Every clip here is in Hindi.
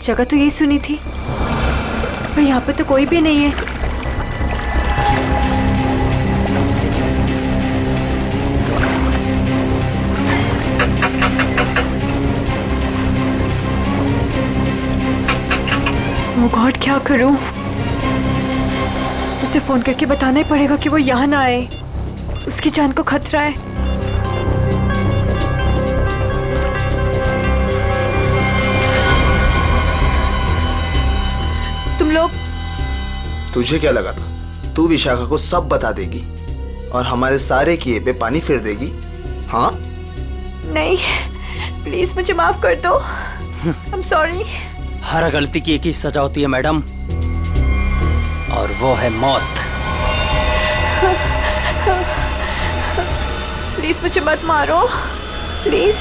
जगह तो यही सुनी थी, पर यहाँ पे तो कोई भी नहीं है। ओह गॉड, क्या करूं? उसे फोन करके बताना ही पड़ेगा कि वो यहाँ ना आए, उसकी जान को खतरा है। तुम लोग, तुझे क्या लगा था तू विशाखा को सब बता देगी और हमारे सारे किए पे पानी फेर देगी? हाँ नहीं, प्लीज मुझे माफ कर दो। I am sorry. हर गलती की एक ही सजा होती है मैडम, और वो है मौत। प्लीज मुझे मत मारो, प्लीज।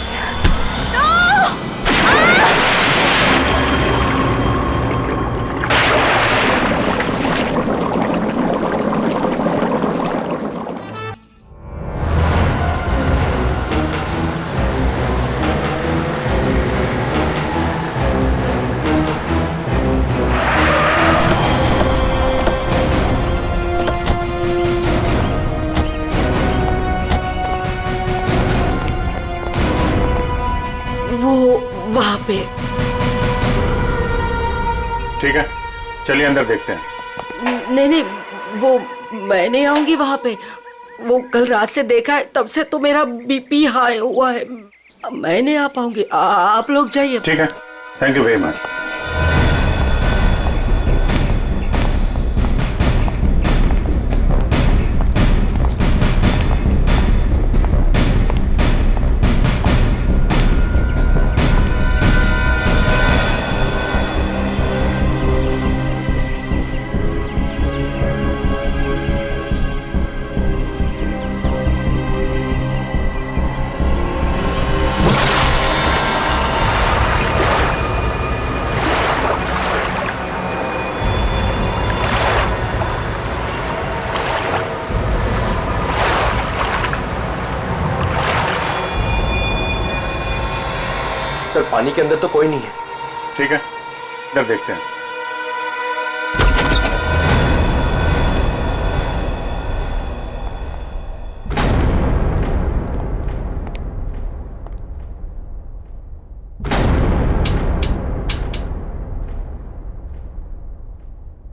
वहां पे। ठीक है, चलिए अंदर देखते हैं। नहीं नहीं, वो मैं नहीं आऊंगी वहां पे। वो कल रात से देखा है, तब से तो मेरा बीपी हाई हुआ है। मैं नहीं आ पाऊंगी, आप लोग जाइए। ठीक है, thank you very much. Sir, पानी के अंदर तो कोई नहीं है। ठीक है, इधर देखते हैं।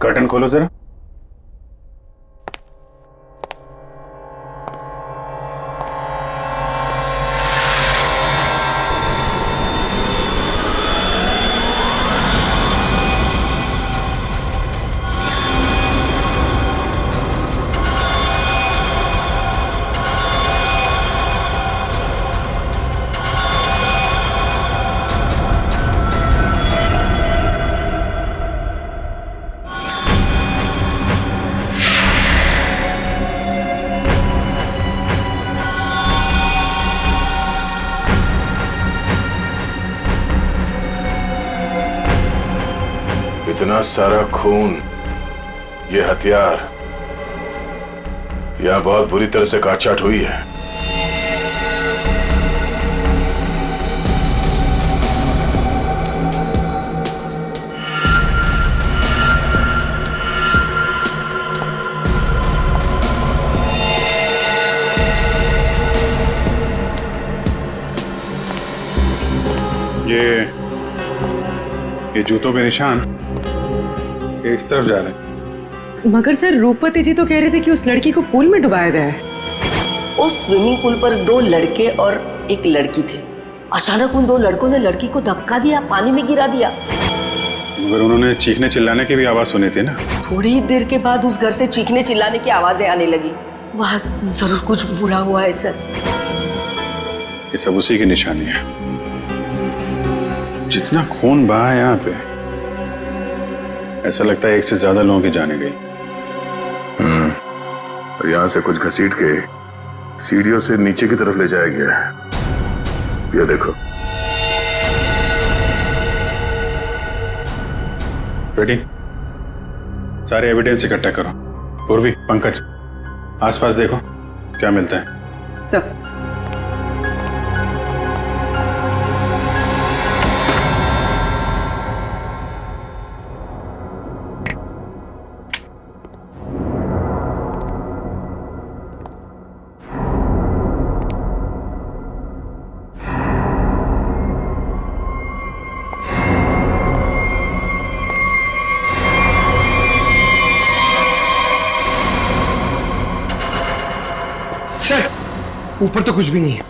कर्टन खोलो जरा। इतना सारा खून, ये हथियार, यहां बहुत बुरी तरह से काटछाट हुई है। ये जूतों के निशान ये इस तरफ जा रहे हैं। मगर सर, रूपवती जी तो कह रहे थे कि उस लड़की को पूल में डुबाया गया है। उस स्विमिंग पूल पर 2 लड़के और एक लड़की थे। अचानक उन 2 लड़कों ने लड़की को धक्का दिया, पानी में गिरा दिया। मगर उन्होंने चीखने चिल्लाने की भी आवाज सुनी थी ना। थोड़ी देर के बाद उस घर से चीखने चिल्लाने की आवाजें आने लगी। वहां जरूर कुछ बुरा हुआ है सर। ये सब उसी की निशानी है। जितना खून बहा है यहाँ पे, ऐसा लगता है एक से ज्यादा लोगों की जाने गई। और यहाँ से कुछ घसीट के सीढ़ियों से नीचे की तरफ ले जाया गया है। ये देखो। रेडी? सारे एविडेंस इकट्ठा करो। पूर्वी, पंकज, आसपास देखो क्या मिलता है। सब ऊपर तो कुछ भी नहीं है।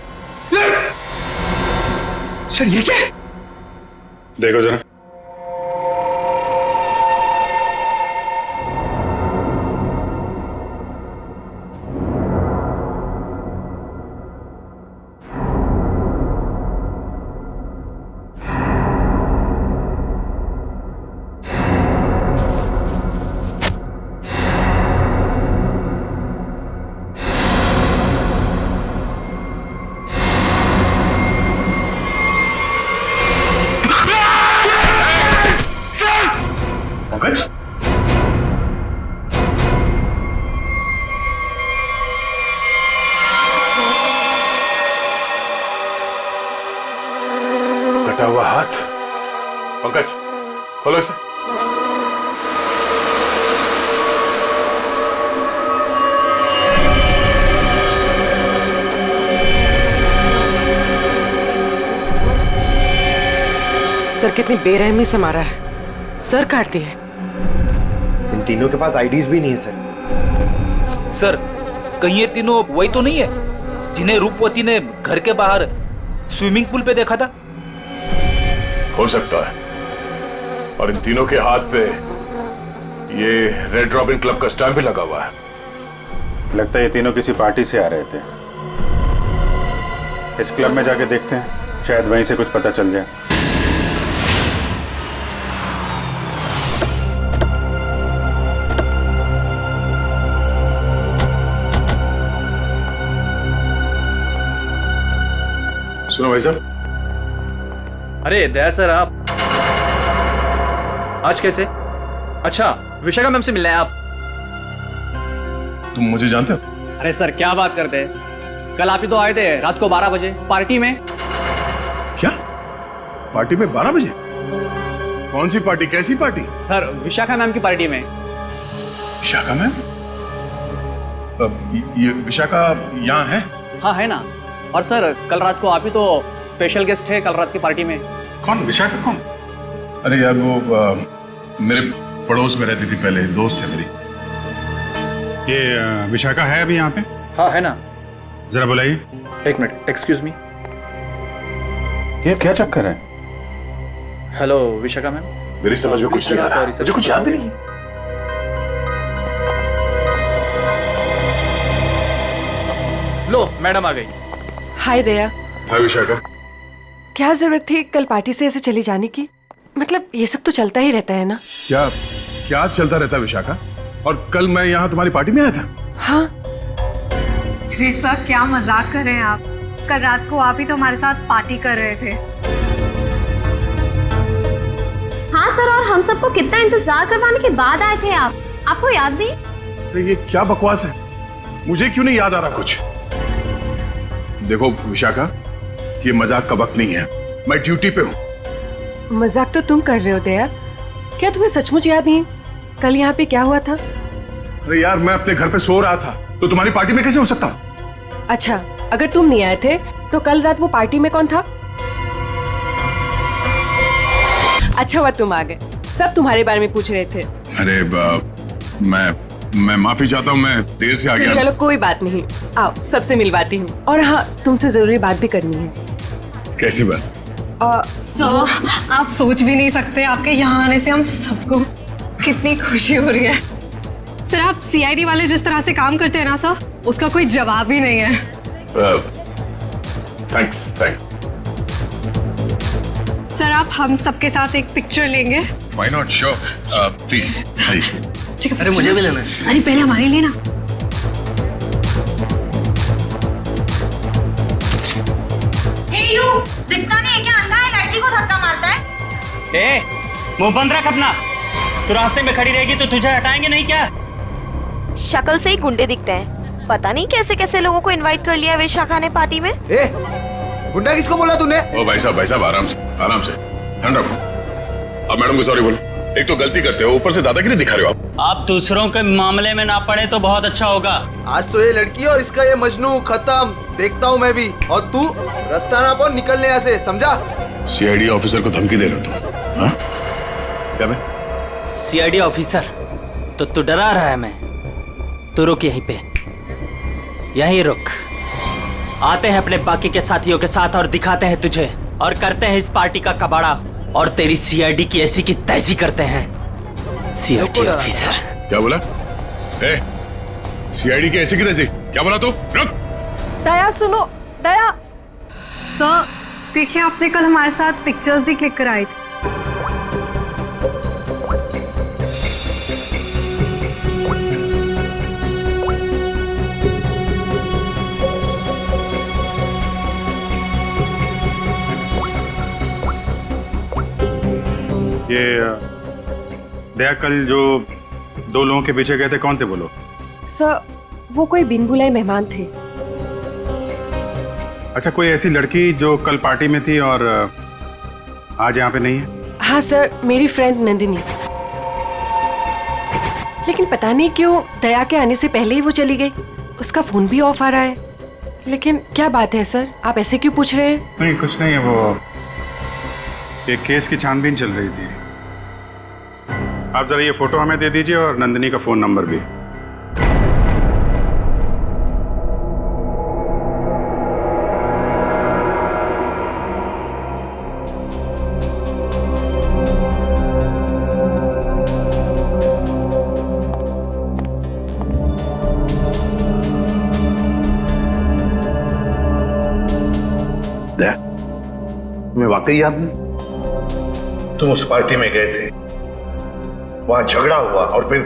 सर ये क्या है? देखो जरा। पंकज, कटा हुआ हाथ। पंकज, खोलो इसे। सर कितनी बेरहमी से मारा है, सर काट दिए। इन तीनों के पास आईडीज भी नहीं है सर। सर कहीं ये तीनों वही तो नहीं है जिन्हें रूपवती ने घर के बाहर स्विमिंग पूल पे देखा था? हो सकता है। और इन तीनों के हाथ पे ये रेड रॉबिन क्लब का स्टैम्प भी लगा हुआ है। लगता है ये तीनों किसी पार्टी से आ रहे थे। इस क्लब में जाके देखते हैं, शायद वहीं से कुछ पता चल जाए। सुनो भाई साहब। अरे दया सर, आप आज कैसे? अच्छा, विशाखा मैम से मिलना है आप? तुम मुझे जानते हो? अरे सर क्या बात करते हैं, कल आप ही तो आए थे रात को 12 बजे पार्टी में। क्या पार्टी में 12 बजे? कौन सी पार्टी, कैसी पार्टी? सर विशाखा मैम की पार्टी में। विशाखा मैम? ये विशाखा यहाँ है? हाँ है ना। और सर कल रात को आप ही तो स्पेशल गेस्ट है कल रात की पार्टी में। कौन विशाखा? कौन? अरे यार वो मेरे पड़ोस में रहती थी पहले, दोस्त है मेरी। ये विशाखा है अभी यहाँ पे? हाँ है ना। जरा बुलाइए। एक मिनट, एक्सक्यूज मी। ये क्या चक्कर है? Hello Vishakha ma'am. मेरी समझ में कुछ नहीं आ रहा, मुझे कुछ याद भी नहीं। लो मैडम आ गई। हाय दया। हाँ विशाखा। क्या जरूरत थी कल पार्टी से ऐसे चली जाने की? मतलब ये सब तो चलता ही रहता है ना। क्या क्या चलता रहता है विशाखा? और कल मैं यहाँ तुम्हारी पार्टी में आया था। हाँ अरे सर क्या मजाक कर रहे हैं आप? कल रात को आप ही तो हमारे साथ पार्टी कर रहे थे। हाँ सर, और हम सबको कितना इंतजार करवाने के बाद आए थे आप, आपको याद नहीं? अरे ये क्या बकवास है, मुझे क्यों नहीं याद आ रहा कुछ? देखो विशाखा, ये मजाक का वक्त नहीं है, मैं ड्यूटी पे हूँ। मजाक तो तुम कर रहे हो दया, क्या तुम्हें सचमुच याद नहीं कल यहाँ पे क्या हुआ था? अरे यार मैं अपने घर पे सो रहा था, तो तुम्हारी पार्टी में कैसे हो सकता? अच्छा, अगर तुम नहीं आए थे तो कल रात वो पार्टी में कौन था? अच्छा हुआ तुम आ गए, सब तुम्हारे बारे में पूछ रहे थे। अरे मैं माफी चाहता हूँ, मैं देर से आ गया। चलो कोई बात नहीं, आओ सबसे मिलवाती हूँ। और हाँ, तुमसे जरूरी बात भी करनी है। कैसी बात? सर आप सोच भी नहीं सकते, आपके यहाँ आने से हम सबको कितनी खुशी हो रही है। सर आप सीआईडी वाले जिस तरह से काम करते हैं ना सर, उसका कोई जवाब ही नहीं है। थैंक्स। सर आप हम सबके साथ एक पिक्चर लेंगे? Why not, sure, please. अरे मुझे भी लेना है। अरे पहले हमारे लिए ना। दिखता नहीं है क्या? अंधा है, लड़की को धक्का मारता है। ए, मुंह बंद रख अपना। तू रास्ते में खड़ी रहेगी तो तुझे हटाएंगे नहीं क्या? शक्ल से ही गुंडे दिखते हैं, पता नहीं कैसे कैसे लोगों को इनवाइट कर लिया विशाखा ने पार्टी में। गुंडा किसको बोला तूने? ओ भाई साहब आराम से ठंड रखो। अब मैडम को सॉरी बोलो, एक तो गलती करते हो, ऊपर से दादागिरी दिखा रहे हो आप दूसरों के मामले में ना पड़े तो बहुत अच्छा होगा। आज तो ये लड़की और इसका ये मजनू खत्म, देखता हूँ मैं भी। और तू रास्ता ना पाओ, निकलने यहाँ से, समझा? सीआईडी ऑफिसर को धमकी दे रहे हो तुम? हाँ? क्या बे? सीआईडी ऑफिसर तो तू डरा रहा है मैं। तू रुक यहीं पे, यहीं रुक। आते हैं अपने बाकी के साथियों के साथ और दिखाते हैं तुझे, और करते हैं इस पार्टी का कबाड़ा, और तेरी सीआईडी की ऐसी की तैसी करते हैं। CID officer. क्या बोला? सीआईडी की ऐसी की तैसी? क्या बोला तू? रुक। दया सुनो, दया। सर देखिए, आपने कल हमारे साथ पिक्चर्स भी क्लिक कराई थी। ये दया कल जो 2 लोगों के पीछे गए थे, कौन थे वो लोग? सर वो कोई बिन बुलाए मेहमान थे। अच्छा, कोई ऐसी लड़की जो कल पार्टी में थी और आज यहाँ पे नहीं है? हाँ सर, मेरी फ्रेंड नंदिनी। लेकिन पता नहीं क्यों दया के आने से पहले ही वो चली गई। उसका फोन भी ऑफ आ रहा है। लेकिन क्या बात है सर, आप ऐसे क्यों पूछ रहे हैं? नहीं, कुछ नहीं है। वो एक केस की छानबीन चल रही थी। आप जरा ये फोटो हमें दे दीजिए और नंदिनी का फोन नंबर भी। तुम्हें वाकई याद नहीं? तुम उस पार्टी में गए थे, वहां झगड़ा हुआ और फिर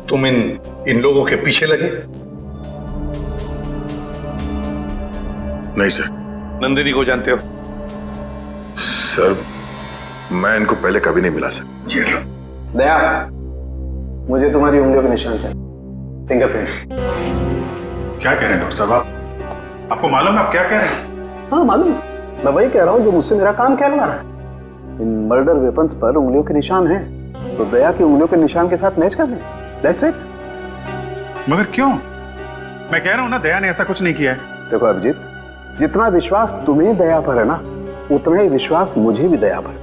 तुम इन लोगों के पीछे लगे? नहीं सर। नंदिनी को जानते हो? सर मैं इनको पहले कभी नहीं मिला सर। ये लो। दया, मुझे तुम्हारी उंगलियों के निशान चाहिए, फिंगरप्रिंट्स। क्या कह रहे हैं डॉक्टर साहब? आपको मालूम है आप क्या कह रहे हैं? हाँ मालूम, मैं वही कह रहा हूँ जो मुझसे मेरा काम कहलवा रहा है। इन मर्डर वेपन्स पर उंगलियों के निशान हैं, तो दया की उंगलियों के निशान के साथ मैच कर लें। That's it. मगर क्यों? मैं कह रहा हूँ ना, दया ने ऐसा कुछ नहीं किया है। देखो अभिजीत, जितना विश्वास तुम्हें दया पर है ना, उतना ही विश्वास मुझे भी दया पर।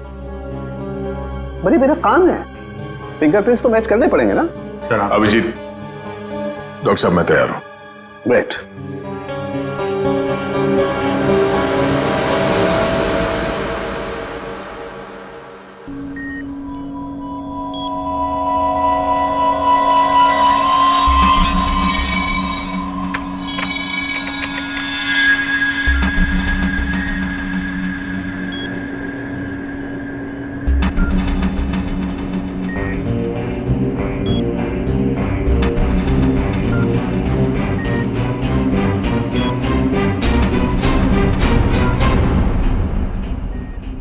बड़ी मेरा काम है, फिंगरप्रिंट्स तो मैच करने पड़ेंगे ना सर। अभिजीत, डॉक्टर साहब मैं तैयार हूँ। ग्रेट।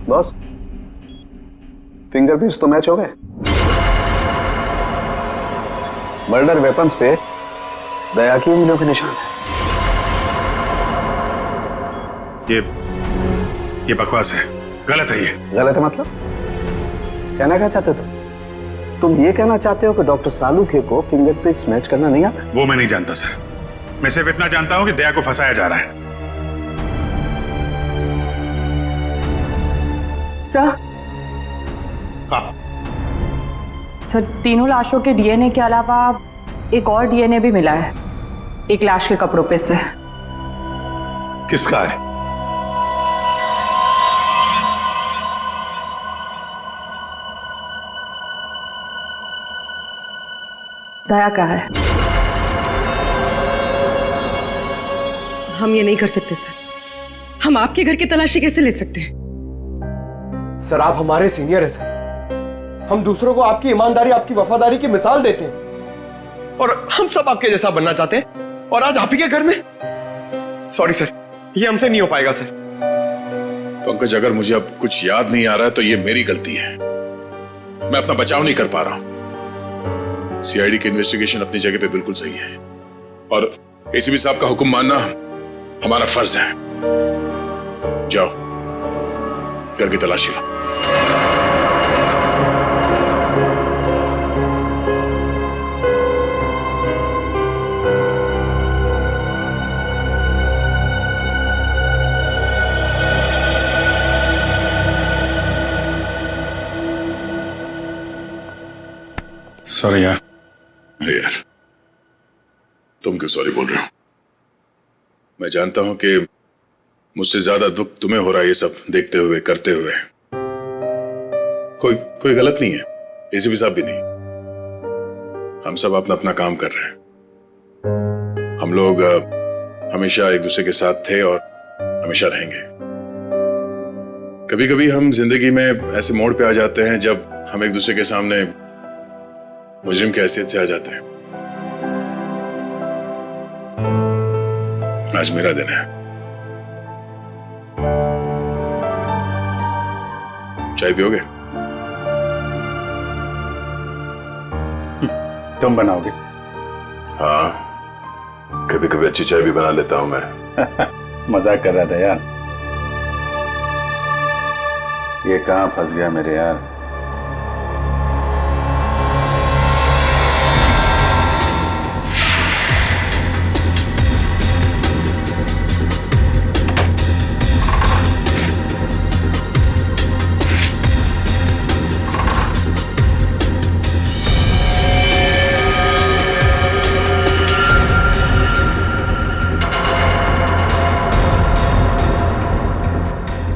बॉस, फिंगरप्रिंट्स तो मैच हो गए। मर्डर वेपन्स पे दया की उंगलियों के निशान है। ये बकवास है, गलत है। ये गलत है मतलब? कहना क्या चाहते हो तुम? ये कहना चाहते हो कि डॉक्टर सालूखे को फिंगरप्रिंट्स मैच करना नहीं आता? वो मैं नहीं जानता सर। मैं सिर्फ इतना जानता हूं कि दया को फंसाया जा रहा है। सर, तीनों लाशों के डीएनए के अलावा एक और डीएनए भी मिला है, एक लाश के कपड़ों पे से। किसका है? दया का है। हम ये नहीं कर सकते सर। हम आपके घर की तलाशी कैसे ले सकते हैं? सर आप हमारे सीनियर हैं सर। हम दूसरों को आपकी ईमानदारी, आपकी वफादारी की मिसाल देते हैं, और हम सब आपके जैसा बनना चाहते हैं, और आज आप ही के घर में। सॉरी सर, ये हमसे नहीं हो पाएगा सर। पंकज, अगर मुझे अब कुछ याद नहीं आ रहा है तो ये मेरी गलती है। मैं अपना बचाव नहीं कर पा रहा हूं। सीआईडी की इन्वेस्टिगेशन अपनी जगह पे बिल्कुल सही है, और एसीपी साहब का हुक्म मानना हमारा फर्ज है। जाओ, घर की तलाशी लो। सॉरी यार। अरे यार, तुम क्यों सॉरी बोल रहे हो? मैं जानता हूं कि मुझसे ज्यादा दुख तुम्हें हो रहा है ये सब देखते हुए, करते हुए। कोई गलत नहीं है, एसीपी साहब भी नहीं। हम सब अपना अपना काम कर रहे हैं। हम लोग हमेशा एक दूसरे के साथ थे और हमेशा रहेंगे। कभी कभी हम जिंदगी में ऐसे मोड़ पे आ जाते हैं जब हम एक दूसरे के सामने मुजरिम की हैसियत से आ जाते हैं। आज मेरा दिन है। चाय पियोगे? तुम बनाओगे? हाँ, कभी कभी अच्छी चाय भी बना लेता हूं मैं। मजाक कर रहा था यार। ये कहां फंस गया मेरे यार।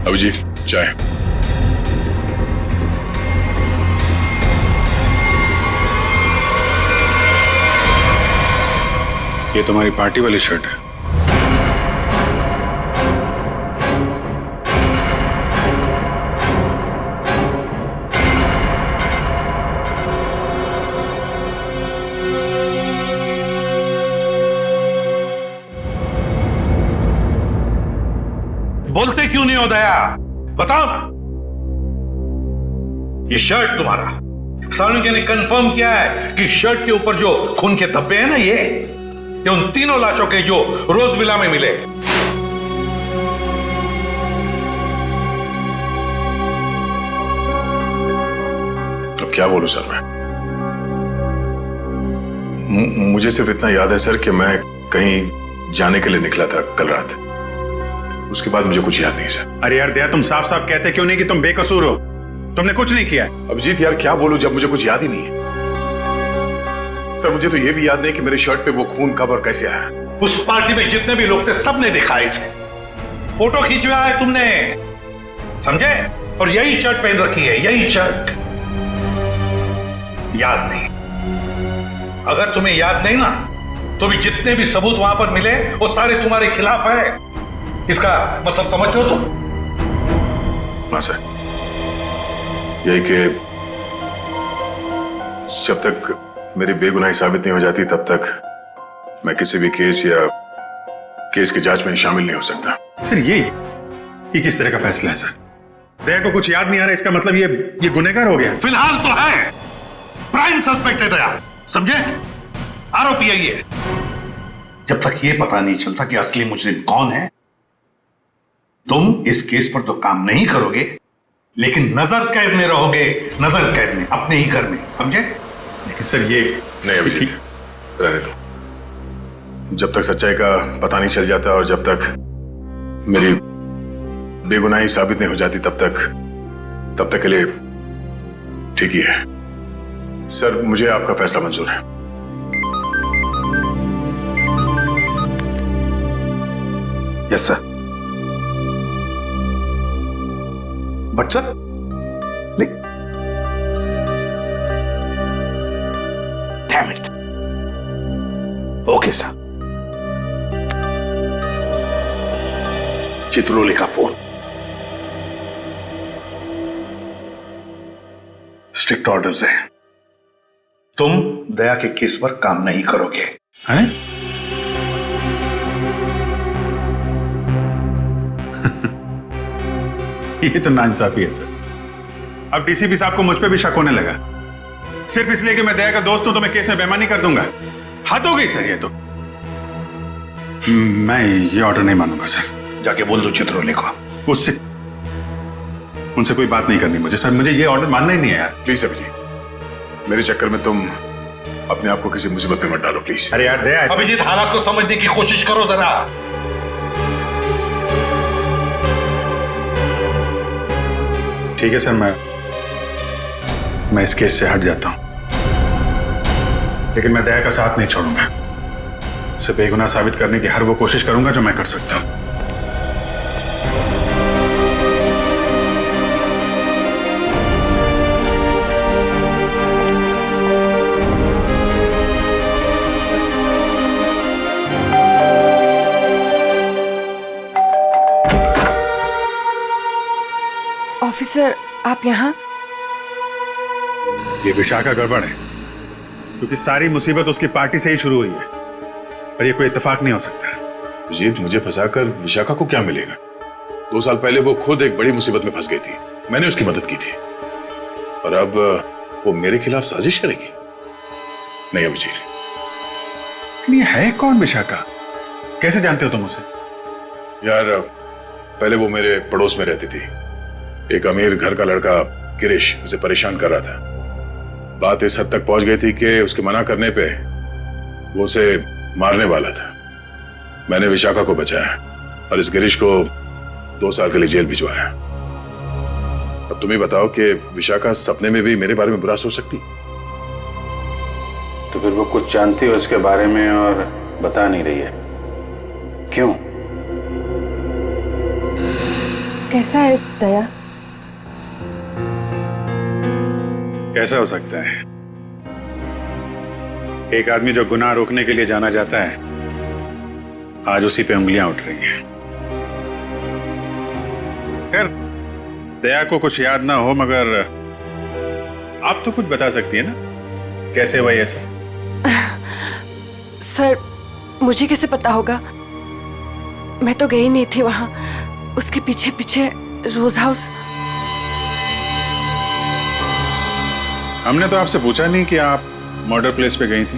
अभिजीत, चाय। ये तुम्हारी पार्टी वाली शर्ट है। बोलते क्यों नहीं हो दया? बताओ ना। ये शर्ट तुम्हारा, सानुके ने कंफर्म किया है कि शर्ट के ऊपर जो खून के धब्बे हैं ना, ये उन तीनों लाशों के जो रोज विला में मिले। अब क्या बोलूं सर मैं? मुझे सिर्फ इतना याद है सर कि मैं कहीं जाने के लिए निकला था कल रात। उसके बाद मुझे कुछ याद नहीं सर। अरे यार दया, तुम साफ साफ कहते क्यों नहीं कि तुम बेकसूर हो? तुमने कुछ नहीं किया। अभिजीत यार क्या बोलूं जब मुझे कुछ याद ही नहीं है। सर मुझे तो यह भी याद नहीं कि मेरे शर्ट पे वो खून कब और कैसे आया। उस पार्टी में जितने भी लोग थे सबने देखा है इसे। फोटो खींचवाया है तुमने, समझे? और यही शर्ट पहन रखी है, यही शर्ट। याद नहीं? अगर तुम्हें याद नहीं ना, तो भी जितने भी सबूत वहां पर मिले वो सारे तुम्हारे खिलाफ है। इसका मतलब समझते हो तुम? हाँ सर, यही कि जब तक मेरी बेगुनाही साबित नहीं हो जाती तब तक मैं किसी भी केस या केस की जांच में शामिल नहीं हो सकता। सर ये किस तरह का फैसला है सर? दया को कुछ याद नहीं आ रहा, इसका मतलब ये गुनहगार हो गया? फिलहाल तो है, प्राइम सस्पेक्ट है दया, समझे? आरोपी है ये। जब तक ये पता नहीं चलता कि असली मुजरिम कौन है, तुम इस केस पर तो काम नहीं करोगे, लेकिन नजर कैद में रहोगे, नजर कैद में, अपने ही घर में, समझे? लेकिन सर ये नहीं अभिजीत, रहने दो। जब तक सच्चाई का पता नहीं चल जाता और जब तक मेरी बेगुनाही साबित नहीं हो जाती तब तक के लिए ठीक ही है। सर मुझे आपका फैसला मंजूर है। Yes sir. But sir, damn it. Okay sir. Chitrole का फोन। स्ट्रिक्ट ऑर्डर्स है, तुम दया के केस पर काम नहीं करोगे। हैं? ये तो नाइंसाफी है सर। अब डीसीपी साहब को मुझ पे भी शक होने लगा, सिर्फ इसलिए कि मैं दया का दोस्त हूं तो मैं केस में बेईमानी कर दूंगा। हद हो गई सर ये तो। मैं ये ऑर्डर नहीं मानूंगा सर। जाके बोल दो चित्रोले को। उनसे कोई बात नहीं करनी मुझे सर, मुझे ये ऑर्डर मानना ही नहीं है यार। प्लीज अभिजीत, मेरे चक्कर में तुम अपने आप को किसी मुसीबत में मत डालो प्लीज। अरे यार दया, अभिजीत हालात को समझने की कोशिश करो जरा। ठीक है सर, मैं इस केस से हट जाता हूं, लेकिन मैं दया का साथ नहीं छोड़ूंगा। उसे बेगुनाह साबित करने की हर वो कोशिश करूंगा जो मैं कर सकता हूं। ऑफिसर आप यहाँ? ये विशाखा गड़बड़ है, क्योंकि सारी मुसीबत उसकी पार्टी से ही शुरू हुई है और ये कोई इत्तेफाक नहीं हो सकता। अभिजीत, मुझे फंसाकर विशाखा को क्या मिलेगा? 2 साल पहले वो खुद एक बड़ी मुसीबत में फंस गई थी, मैंने उसकी मदद की थी, और अब वो मेरे खिलाफ साजिश करेगी? नहीं अभिजीत। लेकिन ये है कौन विशाखा? कैसे जानते हो तुम उसे? यार, पहले वो मेरे पड़ोस में रहती थी। एक अमीर घर का लड़का गिरीश उसे परेशान कर रहा था। बात इस हद तक पहुंच गई थी कि उसके मना करने पे वो उसे मारने वाला था। मैंने विशाखा को बचाया और इस गिरीश को 2 साल के लिए जेल भिजवाया। अब तुम ही बताओ कि विशाखा सपने में भी मेरे बारे में बुरा सोच सकती? तो फिर वो कुछ जानती है उसके बारे में और बता नहीं रही है, क्यों? कैसा है दया? कैसा हो सकता है? एक आदमी जो गुनाह रोकने के लिए जाना जाता है, आज उसी पे उंगलियां उठ रही हैं। खैर, दया को कुछ याद ना हो, मगर आप तो कुछ बता सकती है ना, कैसे हुआ ये सब? सर, मुझे कैसे पता होगा? मैं तो गई नहीं थी वहां, उसके पीछे पीछे रोज हाउस। हमने तो आपसे पूछा नहीं कि आप मर्डर प्लेस पे गई थी।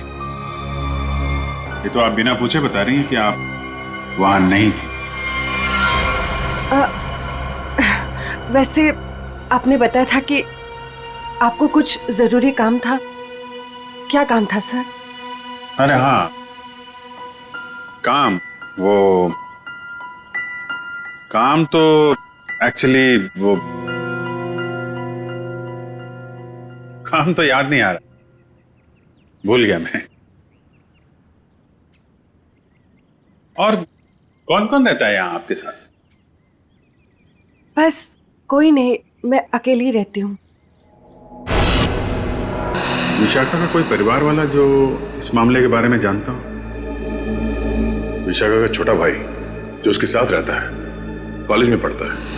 ये तो आप बिना पूछे बता रही हैं कि आप वहां नहीं थी। वैसे आपने बताया था कि आपको कुछ जरूरी काम था। क्या काम था सर? अरे हाँ, काम तो एक्चुअली वो काम तो याद नहीं आ रहा, भूल गया मैं। और कौन कौन रहता है यहाँ आपके साथ? बस कोई नहीं, मैं अकेली रहती हूँ। विशाखा का कोई परिवार वाला जो इस मामले के बारे में जानता हो? विशाखा का छोटा भाई जो उसके साथ रहता है, कॉलेज में पढ़ता है।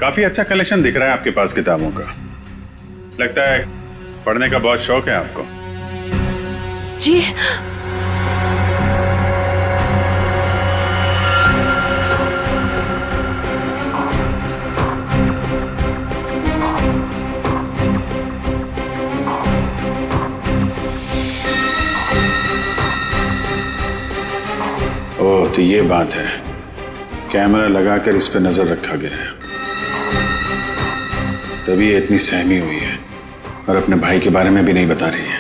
काफी अच्छा कलेक्शन दिख रहा है आपके पास किताबों का। लगता है पढ़ने का बहुत शौक है आपको। जी। ओह, तो ये बात है। कैमरा लगाकर इस पे नजर रखा गया है, तभी ये इतनी सहमी हुई है और अपने भाई के बारे में भी नहीं बता रही है।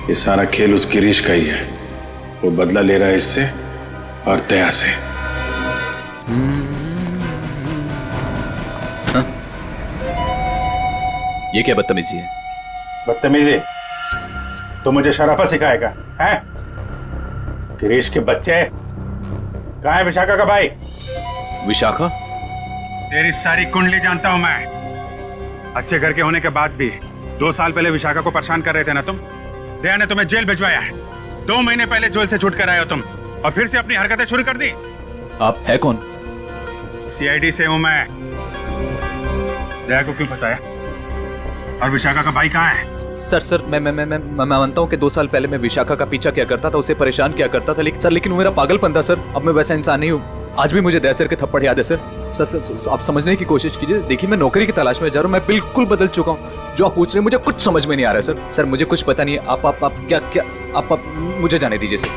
ये सारा खेल उस गिरीश का ही है। वो बदला ले रहा है इससे और दया से। ये क्या बदतमीजी है? बदतमीजी? तो मुझे शराफत सिखाएगा हैं? गिरीश के बच्चे। कहाँ है विशाखा का भाई? विशाखा? तेरी सारी कुंडली जानता हूं मैं। अच्छे घर के होने के बाद भी 2 साल पहले विशाखा को परेशान कर रहे थे ना तुम। दया ने तुम्हें जेल भिजवाया है। 2 महीने पहले जेल से छूट कर आए हो तुम, और फिर से अपनी हरकतें शुरू कर दी। आप है कौन? सीआईडी से हूं मैं। दया को क्यों फंसाया? और विशाखा का भाई कहाँ है? सर मैं मानता हूँ कि 2 साल पहले मैं विशाखा का पीछा किया करता था, उसे परेशान किया करता था, लेकिन वो मेरा पागलपन था सर। अब मैं वैसा इंसान नहीं हूँ। आज भी मुझे दया सर के थप्पड़ याद है सर। सर आप समझने की कोशिश कीजिए। देखिए, मैं नौकरी की तलाश में जा रहा हूँ। मैं बिल्कुल बदल चुका हूँ। जो आप पूछ रहे हैं मुझे कुछ समझ में नहीं आ रहा है सर। सर मुझे कुछ पता नहीं है। आप क्या आप मुझे जाने दीजिए सर।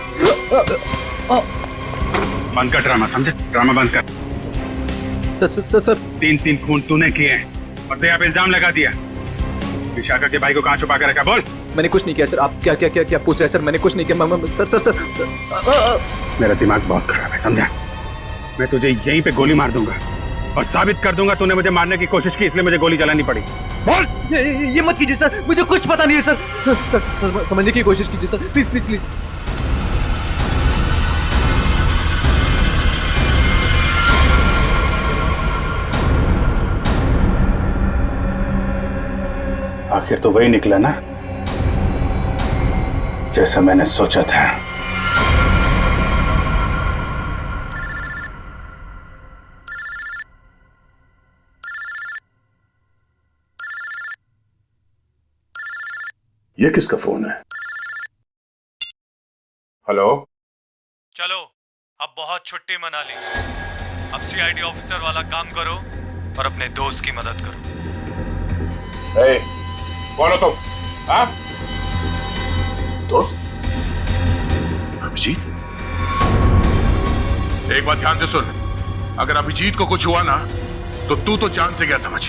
बंद कर ड्रामा, समझे? ड्रामा बंद कर। सर 3 खून तूने किए हैं और दया पे इल्जाम लगा दिया। विशाखा के भाई को कहाँ छुपा कर रखा? बोल। मैंने कुछ नहीं किया सर। आप क्या पूछ रहे हैं सर? मैंने कुछ नहीं किया। सर मेरा दिमाग बहुत खराब है, समझा? मैं तुझे यहीं पे गोली मार दूंगा और साबित कर दूंगा तूने मुझे मारने की कोशिश की, इसलिए मुझे गोली चलानी पड़ी। बोल। ये मत कीजिए सर, मुझे कुछ पता नहीं है सर। सर समझने की कोशिश कीजिए सर, प्लीज। आखिर तो वही निकला ना जैसा मैंने सोचा था। ये किसका फोन है? हेलो। चलो अब बहुत छुट्टी मना ली, अब सीआईडी ऑफिसर वाला काम करो और अपने दोस्त की मदद करो। कौन हो तुम? हाँ? दोस्त? अभिजीत? एक बात ध्यान से सुन, अगर अभिजीत को कुछ हुआ ना तो तू तो जान से गया समझ।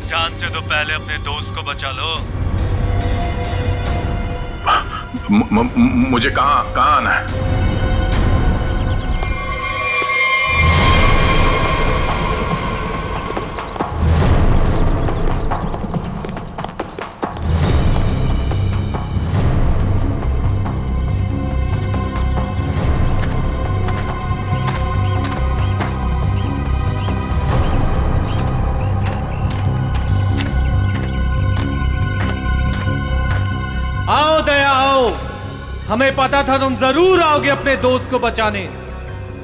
जान से तो पहले अपने दोस्त को बचा लो। मुझे कहां आना है? आओ दया आओ, हमें पता था तुम जरूर आओगे अपने दोस्त को बचाने।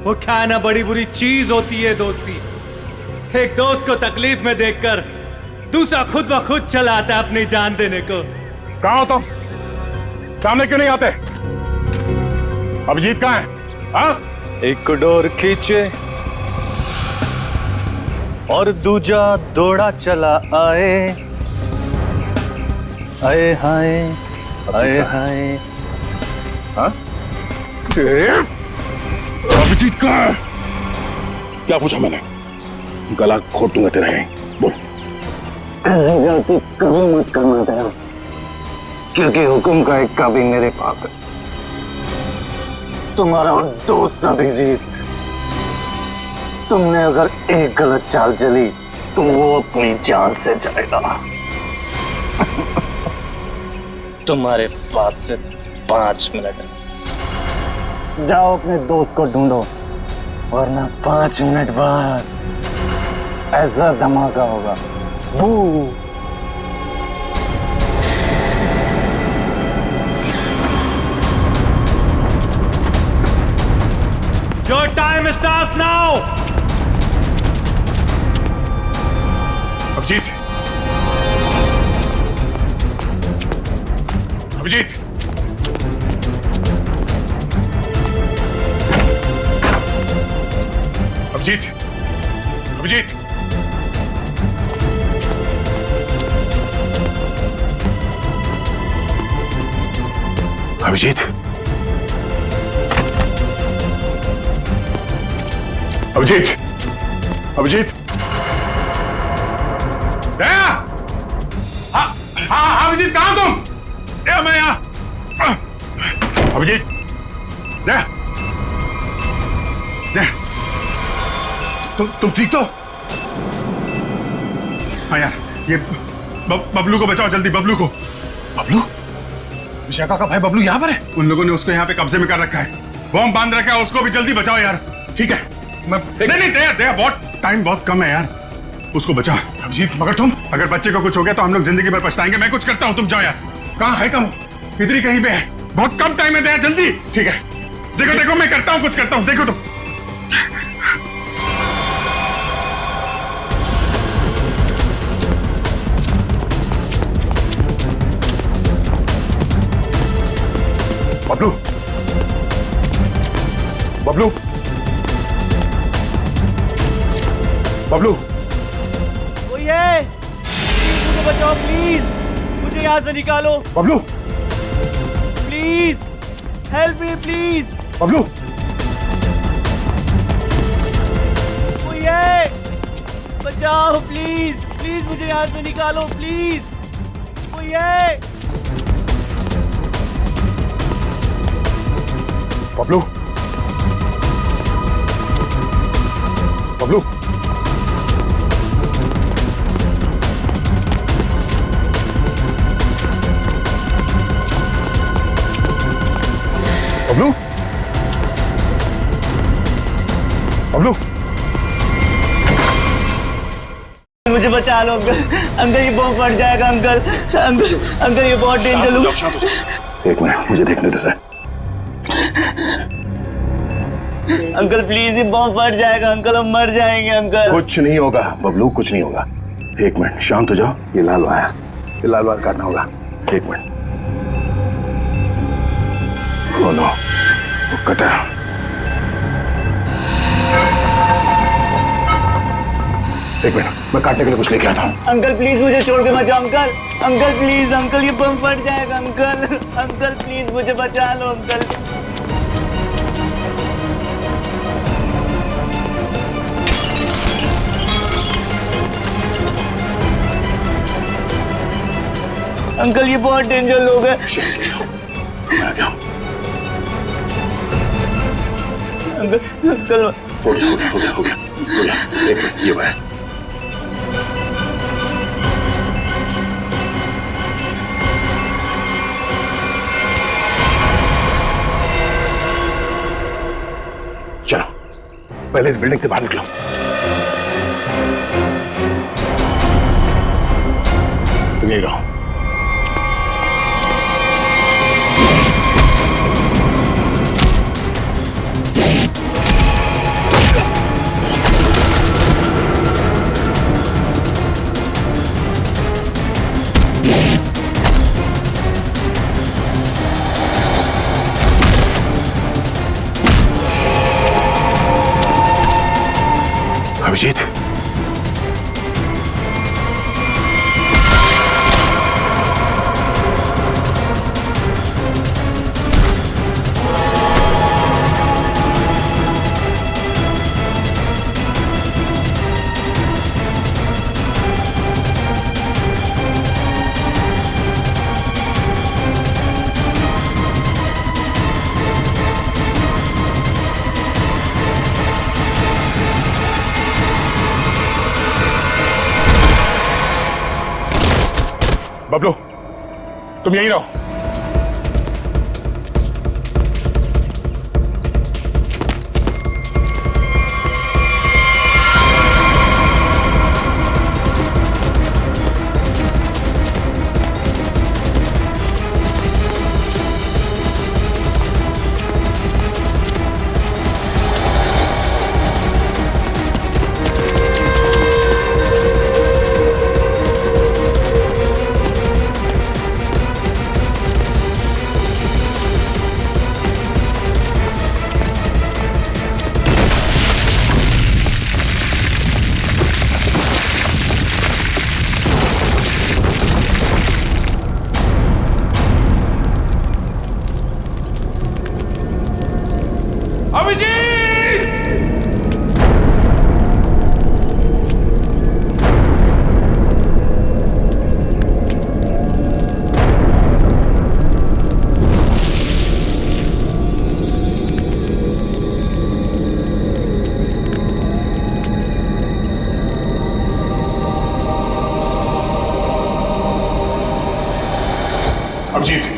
वो क्या ना बड़ी बुरी चीज होती है दोस्ती। एक दोस्त को तकलीफ में देखकर दूसरा खुद ब खुद चला आता है अपनी जान देने को। कहां हो तुम? सामने क्यों नहीं आते? अभिजीत कहां है? हाँ? एक डोर खींचे और दूजा दौड़ा चला आए। आए हाय आए हाय। हाँ? अभिजीत कहां है? क्या पूछा मैंने? गला घोट दूंगा तेरा। बोल। ऐसी गलती कभी मत करना दया, क्योंकि हुक्म का एक काबी मेरे पास है। तुम्हारा दोस्त अभिजीत, तुमने अगर एक गलत चाल चली तो वो अपनी जान से जाएगा। तुम्हारे पास से 5 मिनट। जाओ अपने दोस्त को ढूंढो, वरना 5 मिनट बाद ऐसा धमाका होगा। बू। Your time starts now. Abhijit, Abhijit, Abhijit, Abhijit, Abhijit, Abhijit, Abhijit, दया! हाँ अभिजीत, कहाँ तुम? दया, मैं यहाँ। अभिजीत, दया, दया, तुम ठीक तो? हाँ यार, ये बबलू को बचाओ जल्दी, बबलू को। बबलू? विशाखा का भाई बबलू यहाँ पर है? उन लोगों ने उसको यहाँ पे कब्जे में कर रखा है, बम बांध रखा है, उसको भी जल्दी बचाओ यार। ठीक है, मैं नहीं दया, दया, बहुत टाइम बहुत कम है यार, उसको बचाओ। अभिजीत, मगर तुम, अगर बच्चे को कुछ हो गया तो हम लोग जिंदगी भर पछताएंगे। मैं कुछ करता हूँ, तुम जाओ यार। कहाँ है? कम इधर ही कहीं पे है, बहुत कम टाइम है दया, जल्दी। ठीक है, देखो देखो, मैं करता हूँ, कुछ करता हूँ, देखो तुम। बबलू, बबलू, बबलू, ओए, मुझे बचाओ प्लीज, मुझे यहाँ से निकालो। Bablu, please, help me please. Bablu, ओए, बचाओ प्लीज, प्लीज मुझे यहाँ से निकालो प्लीज। ओए, बबलू, बबलू, बबलू, बबलू, मुझे बचा लो अंकल। अंकल ये बॉम्ब फट जाएगा अंकल। अंकल अंकल ये बहुत डेंजर हो। एक मिनट मुझे देखने दो सर। अंकल प्लीज ये बॉम्ब फट जाएगा अंकल, हम मर जाएंगे अंकल। कुछ नहीं होगा बबलू, कुछ नहीं होगा। एक मिनट शांत हो जाओ। ये लाल वायर, ये लाल वायर काटना होगा। एक मिनट। ओ नो, वो कटा। एक मिनट, मैं काटने के लिए कुछ लेके आता हूँ। अंकल प्लीज मुझे छोड़ के मत जाओ अंकल। अंकल प्लीज अंकल ये बम फट जाएगा अंकल। अंकल प्लीज मुझे बचा लो अंकल। अंकल ये बहुत डेंजर लोग हैं। मैं आ गया हूँ। अंकल हो गया। एक मिनट, ये वायर। चलो पहले इस बिल्डिंग से बाहर निकलो। तुम यही रहो। अभिजीत, बबलू तुम यहीं रहो। अभिजीत,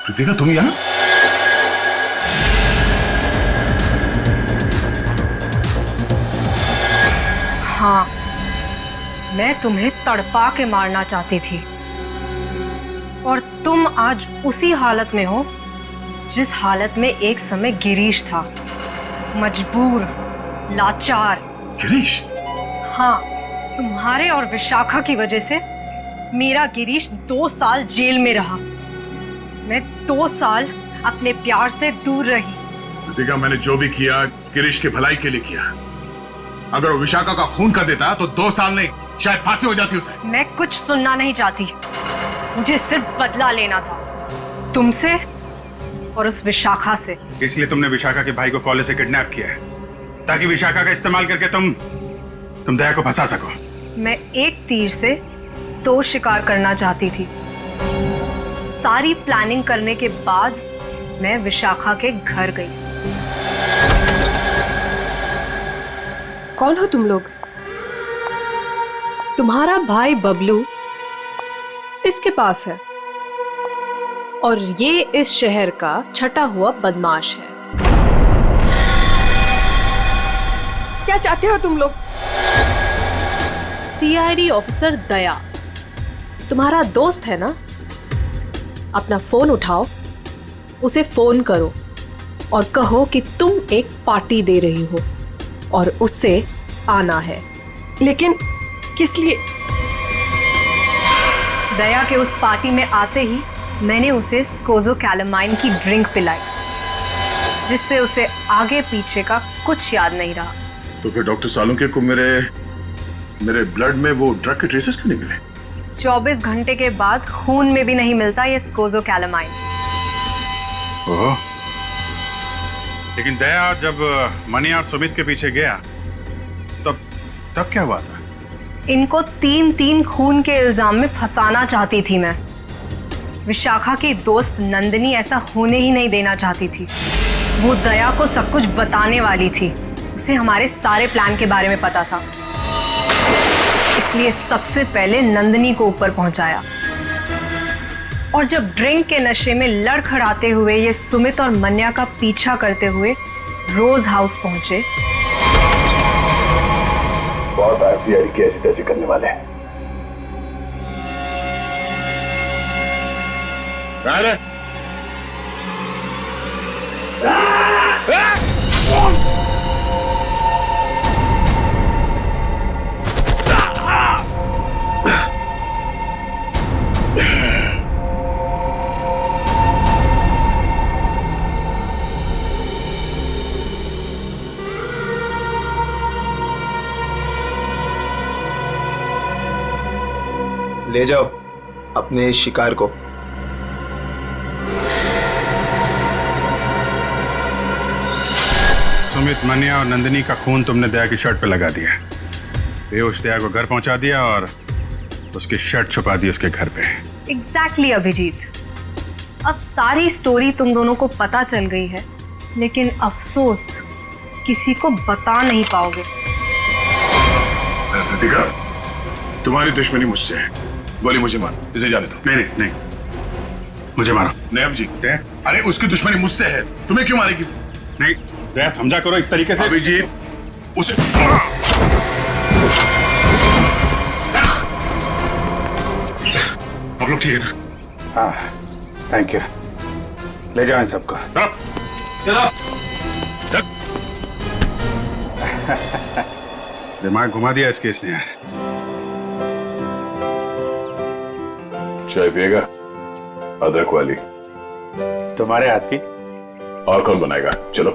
कृतिका तुम यहाँ? हाँ, मैं तुम्हें तड़पा के मारना चाहती थी और तुम आज उसी हालत में हो जिस हालत में एक समय गिरीश था, मजबूर, लाचार। गिरीश? हाँ, तुम्हारे और विशाखा की वजह से मेरा गिरीश 2 साल जेल में रहा। मैं 2 साल अपने प्यार से दूर रही। कृतिका, मैंने जो भी किया गिरीश की भलाई के लिए किया। अगर वो विशाखा का खून कर देता तो 2 साल नहीं शायद फांसी हो जाती उसे। मैं कुछ सुनना नहीं चाहती, मुझे सिर्फ बदला लेना था, तुमसे और उस विशाखा से। इसलिए तुमने विशाखा के भाई को कॉलेज से किडनैप किया है ताकि विशाखा का इस्तेमाल करके तुम दया को फंसा सको। मैं एक तीर से 2 शिकार करना चाहती थी। सारी प्लानिंग करने के बाद मैं विशाखा के घर गई। कौन हो तुम लोग? तुम्हारा भाई बबलू इसके पास है और ये इस शहर का छटा हुआ बदमाश है। क्या चाहते हो तुम लोग? सीआईडी ऑफिसर दया तुम्हारा दोस्त है ना? अपना फोन उठाओ, उसे फोन करो और कहो कि तुम एक पार्टी दे रही हो और उससे आना है। लेकिन किस लिए? दया के उस पार्टी में आते ही मैंने उसे स्कोज़ोकैलामाइन की ड्रिंक पिलाई, जिससे उसे आगे पीछे का कुछ याद नहीं रहा। तो फिर डॉक्टर सालुंके को मेरे ब्लड में वो ड्रग के ट्रेसेस क्यों नहीं मिले? 24 घंटे के बाद खून में भी नहीं मिलता ये स्कोज़ोकैलामाइन। ओह, लेकिन दया जब मनी और सुमित के पीछे गया तब क्या हुआ था? इनको 3 खून के इल्जाम में फंसाना चाहती थी मैं। विशाखा की दोस्त नंदिनी ऐसा होने ही नहीं देना चाहती थी। वो दया को सब कुछ बताने वाली थी। उसे हमारे सारे प्लान के बारे में पता था, इसलिए सबसे पहले नंदिनी को ऊपर पहुंचाया। और जब ड्रिंक के नशे में लड़खड़ाते हुए ये सुमित और मन्या का पीछा करते हुए रोज हाउस पहुंचे, बहुत सीआईडी की ऐसी तैसी करने वाले हैं। ले जाओ अपने शिकार को। सुमित, मन्या और नंदिनी का खून तुमने दया की शर्ट पे लगा दिया। बेहोश दया को घर पहुंचा दिया और उसकी शर्ट छुपा दी उसके घर पे। एग्जैक्टली अभिजीत। अब सारी स्टोरी तुम दोनों को पता चल गई है, लेकिन अफसोस किसी को बता नहीं पाओगे। रितिका, तुम्हारी दुश्मनी मुझसे है। गोली मुझे मार, इसे जाने दो। नहीं, मुझे मारो। नहीं अभिजीत, अरे उसकी दुश्मनी मुझसे है, तुम्हें क्यों मारेगी? नहीं दया, समझा करो इस तरीके से। अभिजीत, उसे आप लोग ठीक है ना? हाँ, थैंक यू। ले जाओ इन सबको। दिमाग घुमा दिया इस केस ने यार। चाय पिएगा? अदरक वाली। तुम्हारे हाथ की। और कौन बनाएगा? चलो।